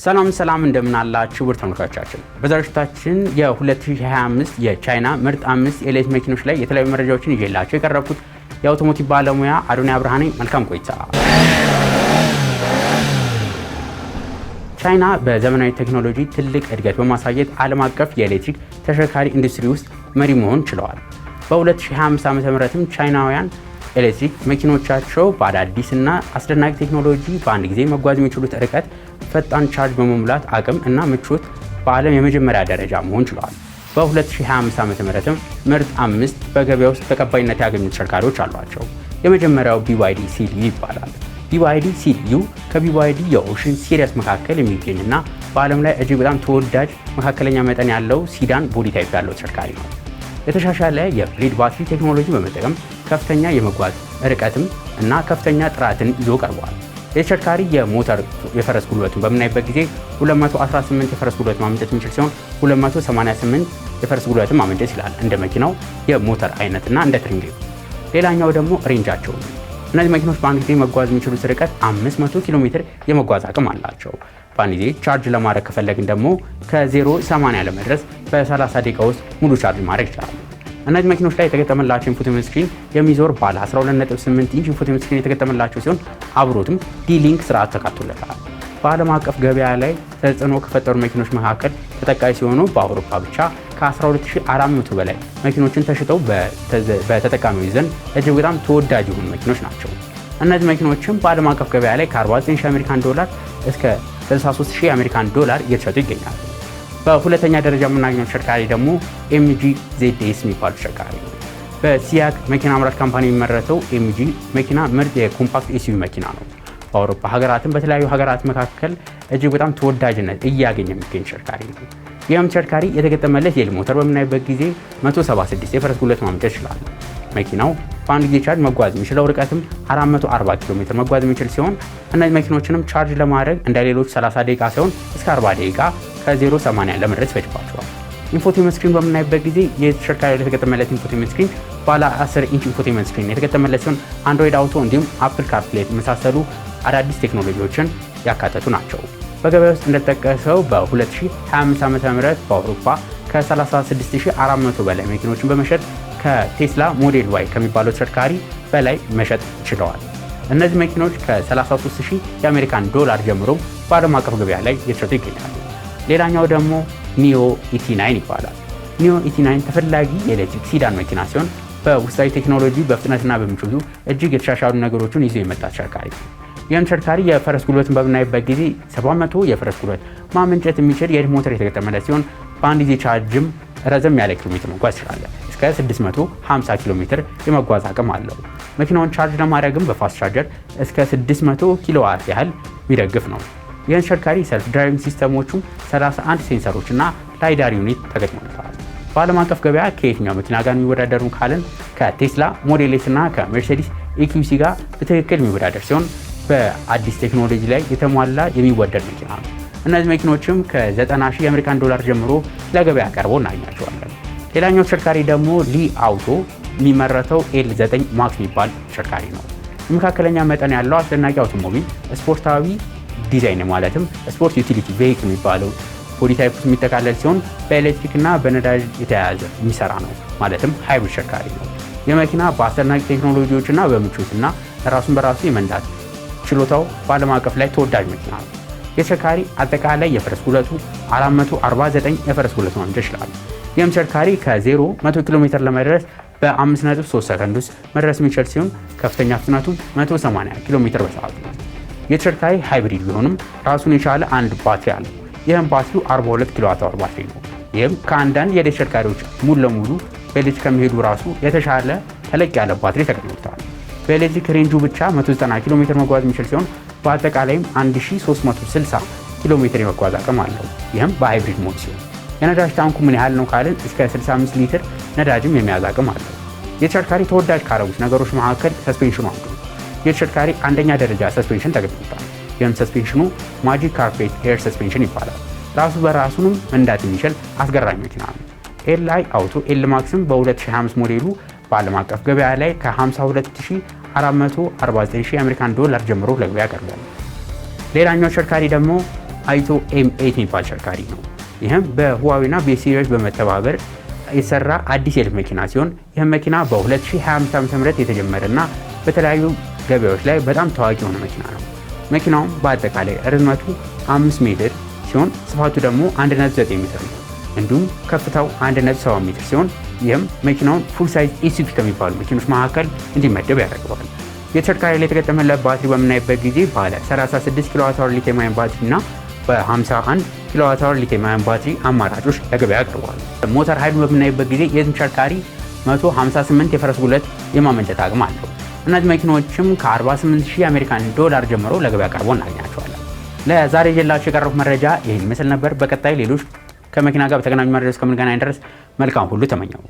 ሰላም እንደምን አላችሁ ውድ ተመልካቾቻችን። በዛሬታችን የ2025 የቻይና ምርጥ 5 ኤሌክትሪክ መኪኖች ላይ የተለያዩ መረጃዎችን ይዤላችሁ የቀረብኩት የአውቶሞቲቭ ባለሙያ አዶንያ ብርሃኔ። መልካም ቆይታ። ቻይና በዘመናዊ ቴክኖሎጂ ትልቅ እድገት በማሳየት ዓለም አቀፍ የኤሌክትሪክ ተሽከርካሪ ኢንዱስትሪ ውስጥ መሪ መሆን ችለዋል። በ2025 ዓ.ም ቻይናውያን ኤሌክትሪክ መኪኖቻቸው በአዳዲስና አስደናቂ ቴክኖሎጂ በአንድ ጊዜ መጓዝ የሚችሉት ርቀት፣ ፈጣን ቻርጅ በመሙላት አቅም እና ምቾት በዓለም የመጀመሪያ ደረጃ መሆን ችለዋል። በ2025 ዓ.ም ምርጥ 5 በገበያ ውስጥ ተቀባይነት ያገኙ ተሽከርካሪዎች አሏቸው። የመጀመሪያው BYD ሲዲዩ ይባላል። BYD ሲዲዩ ከBYD የኦሽን ሲሪየስ መካከል የሚገኝና በዓለም ላይ እጅግ በጣም ተወዳጅ መካከለኛ መጠን ያለው ሲዳን ቦዲ ታይፕ ያለው ተሽከርካሪ ነው። የተሻሻለ የሊድ ባትሪ ቴክኖሎጂ በመጠቀም ከፍተኛ የመጓዝ ርቀትም እና ከፍተኛ ጥራትን ይዞ ቀርቧል። የተሽከርካሪ የሞተር የፈረስ ጉልበቱን በምናይበት ጊዜ 218 የፈረስ ጉልበት ማመንጨት የሚችል ሲሆን 288 የፈረስ ጉልበትን ማመንጨት ይችላል እንደ መኪናው የሞተር አይነትና እንደ ትሪንግ። ሌላኛው ደግሞ ሬንጃቸው ነው። እነዚህ መኪኖች በአንድ ጊዜ መጓዝ የሚችሉት ርቀት 500 ኪሎ ሜትር የመጓዝ አቅም አላቸው። በአንድ ጊዜ ቻርጅ ለማድረግ ከፈለግን ደግሞ ከ0-80 ለመድረስ በ30 ደቂቃ ውስጥ ሙሉ ቻርጅ ማድረግ ይችላሉ። እነዚህ መኪኖች ላይ የተገጠመላቸው ኢንፎቴመንት ስክሪን የሚዞር ባለ 12.8 ኢንች ኢንፎቴመንት ስክሪን የተገጠመላቸው ሲሆን አብሮትም ዲ-ሊንክ ስርዓት ተካቶለታል። በዓለም አቀፍ ገበያ ላይ ተጽዕኖ ከፈጠሩ መኪኖች መካከል ተጠቃሽ ሲሆኑ በአውሮፓ ብቻ ከ12400 በላይ መኪኖችን ተሽጠው በተጠቃሚዎች ዘንድ እጅግ በጣም ተወዳጅ የሆኑ መኪኖች ናቸው። እነዚህ መኪኖችም በዓለም አቀፍ ገበያ ላይ ከ49,000 አሜሪካን ዶላር እስከ 63,000 አሜሪካን ዶላር እየተሸጡ ይገኛሉ። በሁለተኛ ደረጃ የምናገኘው ተሽከርካሪ ደግሞ MG ZS የሚባል ተሽከርካሪ ነው። በሲያግ መኪና አምራች ካምፓኒ የሚመረተው MG መኪና ምርጥ የኮምፓክት SUV መኪና ነው። በአውሮፓ ሀገራትም በተለያዩ ሀገራት መካከል እጅግ በጣም ተወዳጅነት እያገኘ የሚገኝ ተሽከርካሪ ነው። ይህም ተሽከርካሪ የተገጠመለት የኤል ሞተር በምናይበት ጊዜ 176 የፈረስ ጉልበት ማመንጨት ይችላል። መኪናው በአንድ ጊዜ ቻርጅ መጓዝ የሚችለው ርቀትም 440 ኪሎ ሜትር መጓዝ የሚችል ሲሆን እነዚህ መኪኖችንም ቻርጅ ለማድረግ እንደ ሌሎች 30 ደቂቃ ሳይሆን እስከ 40 ደቂቃ ከ0-80 ለመድረስ ይፈጅባቸዋል። ኢንፎቴመንት ስክሪን በምናይበት ጊዜ የተሽከርካሪ የተገጠመለት ኢንፎቴመንት ስክሪን ባለ 10 ኢንች ኢንፎቴመንት ስክሪን የተገጠመለት ሲሆን አንድሮይድ አውቶ እንዲሁም አፕል ካርፕሌይ የመሳሰሉ አዳዲስ ቴክኖሎጂዎችን ያካተቱ ናቸው። በገበያ ውስጥ እንደተጠቀሰው በ2025 ዓ.ም በአውሮፓ ከ36400 በላይ መኪኖችን በመሸጥ ከቴስላ ሞዴል ዋይ ከሚባለው ተሽከርካሪ በላይ መሸጥ ችለዋል። እነዚህ መኪኖች ከ33000 የአሜሪካን ዶላር ጀምሮ በዓለም አቀፍ ገበያ ላይ እየተሸጡ ይገኛሉ። ሌላኛው ደግሞ ኒዮ ኢቲ9 ይባላል። ኒዮ ኢቲ9 ተፈላጊ የኤሌክትሪክ ሲዳን መኪና ሲሆን በውስጣዊ ቴክኖሎጂ በፍጥነትና በምቾቱ እጅግ የተሻሻሉ ነገሮችን ይዞ የመጣ ተሽከርካሪ ነው። ይህም ተሽከርካሪ የፈረስ ጉልበትን በምናይበት ጊዜ 700 የፈረስ ጉልበት ማመንጨት የሚችል የኤል ሞተር የተገጠመለት ሲሆን በአንድ ጊዜ ቻርጅም ረዘም ያለ ኪሎ ሜትር መጓዝ ይችላል። እስከ 650 ኪሎ ሜትር የመጓዝ አቅም አለው። መኪናውን ቻርጅ ለማድረግም በፋስት ቻርጀር እስከ 600 ኪሎዋት ያህል የሚደግፍ ነው። ይህን ተሽከርካሪ ሰልፍ ድራይቪንግ ሲስተሞቹም 31 ሴንሰሮች እና ላይዳር ዩኒት ተገጥሞለታል። በዓለም አቀፍ ገበያ ከየትኛው መኪና ጋር የሚወዳደሩ ካልን ከቴስላ ሞዴል ኤስ እና ከሜርሴዲስ EQC ጋር በትክክል የሚወዳደር ሲሆን በአዲስ ቴክኖሎጂ ላይ የተሟላ የሚወደድ መኪና ነው። እነዚህ መኪኖችም ከ90,000 የአሜሪካን ዶላር ጀምሮ ለገበያ ቀርበው እናገኛቸዋለን። ሌላኛው ተሽከርካሪ ደግሞ ሊ አውቶ የሚመረተው L9 ማክስ የሚባል ተሽከርካሪ ነው። የመካከለኛ መጠን ያለው አስደናቂ አውቶሞቢል ስፖርታዊ ዲዛይን ማለትም ስፖርት ዩቲሊቲ ቬሂክል የሚባለው ቦዲ ታይፕ ውስጥ የሚጠቃለል ሲሆን በኤሌክትሪክ እና በነዳጅ የተያያዘ የሚሰራ ነው። ማለትም ሃይብሪድ ተሽከርካሪ ነው። የመኪና በአስደናቂ ቴክኖሎጂዎችና በምቾትና ራሱን በራሱ የመንዳት ችሎታው በዓለም አቀፍ ላይ ተወዳጅ መኪና ነው። የተሽከርካሪ አጠቃላይ የፈረስ ጉልበቱ 449 የፈረስ ጉልበት ማመንጨት ይችላል። ይህም ተሽከርካሪ ከ0-100 ኪሎ ሜትር ለመድረስ በ5.3 ሰከንድ ውስጥ መድረስ የሚችል ሲሆን ከፍተኛ ፍጥነቱ 180 ኪሎ ሜትር በሰዓት ነው። የተሽከርካሪ ሃይብሪድ ቢሆንም ራሱን የቻለ አንድ ባትሪ አለው። ይህም ባትሪው 42 ኪሎዋት አወር ባትሪ ነው። ይህም ከአንዳንድ የተሽከርካሪዎች ሙሉ ለሙሉ በኤሌክትሪክ ከሚሄዱ ራሱ የተሻለ ተለቅ ያለ ባትሪ ተገጥሞለታል። በኤሌክትሪክ ሬንጁ ብቻ 190 ኪሎ ሜትር መጓዝ የሚችል ሲሆን በአጠቃላይም 1360 ኪሎ ሜትር የመጓዝ አቅም አለው። ይህም በሃይብሪድ ሞድ ሲሆን የነዳጅ ታንኩ ምን ያህል ነው ካልን እስከ 65 ሊትር ነዳጅም የሚያዝ አቅም አለው። የተሽከርካሪ ተወዳጅ ካረጉት ነገሮች መካከል ሰስፔንሽኑ አንዱ ነው። የተሽከርካሪ አንደኛ ደረጃ ሰስፔንሽን ተገጥሞለታል። ይህም ሰስፔንሽኑ ማጂክ ካርፔት ኤር ሰስፔንሽን ይባላል። ራሱ በራሱንም መንዳት የሚችል አስገራሚ መኪና ነው። ኤል አውቶ ኤል ማክስም በ2025 ሞዴሉ በዓለም አቀፍ ገበያ ላይ ከ52449 የአሜሪካን ዶላር ጀምሮ ለገበያ ቀርቧል። ሌላኛው ተሽከርካሪ ደግሞ አይቶ M8 የሚባል ተሽከርካሪ ነው። ይህም በሁዋዌና በሲሪየስ በመተባበር የተሰራ አዲስ የኤሌክትሪክ መኪና ሲሆን ይህም መኪና በ2025 ዓ.ም የተጀመረና በተለያዩ ገበያዎች ላይ በጣም ታዋቂ የሆነ መኪና ነው። መኪናውም በአጠቃላይ ርዝመቱ 5 ሜትር ሲሆን ስፋቱ ደግሞ 1.9 ሜትር ነው። እንዲሁም ከፍታው 1.7 ሜትር ሲሆን ይህም መኪናውን ፉል ሳይዝ ኤስዩቪ ከሚባሉ መኪኖች መካከል እንዲመደብ ያደርገዋል። የተሽከርካሪ ላይ የተገጠመለት ባትሪ በምናይበት ጊዜ ባለ 36 ኪሎዋት/አወር ሊቲየም አየን ባትሪ እና በ51 ኪሎዋት/አወር ሊቲየም አየን ባትሪ አማራጮች ለገበያ አቅርበዋል። ሞተር ኃይሉን በምናይበት ጊዜ የዚህ ተሽከርካሪ 158 የፈረስ ጉልበት የማመንጨት አቅም አለው። እነዚህ መኪናዎችም ከ48000 አሜሪካን ዶላር ጀምሮ ለገበያ ቀርቦ እናገኛቸዋለን። ለዛሬ ይዤላችሁ የቀረቡት መረጃ ይህን ይመስል ነበር። በቀጣይ ሌሎች ከመኪና ጋር በተገናኙ መረጃ እስከምንገናኝ ድረስ መልካም ሁሉ ተመኘው።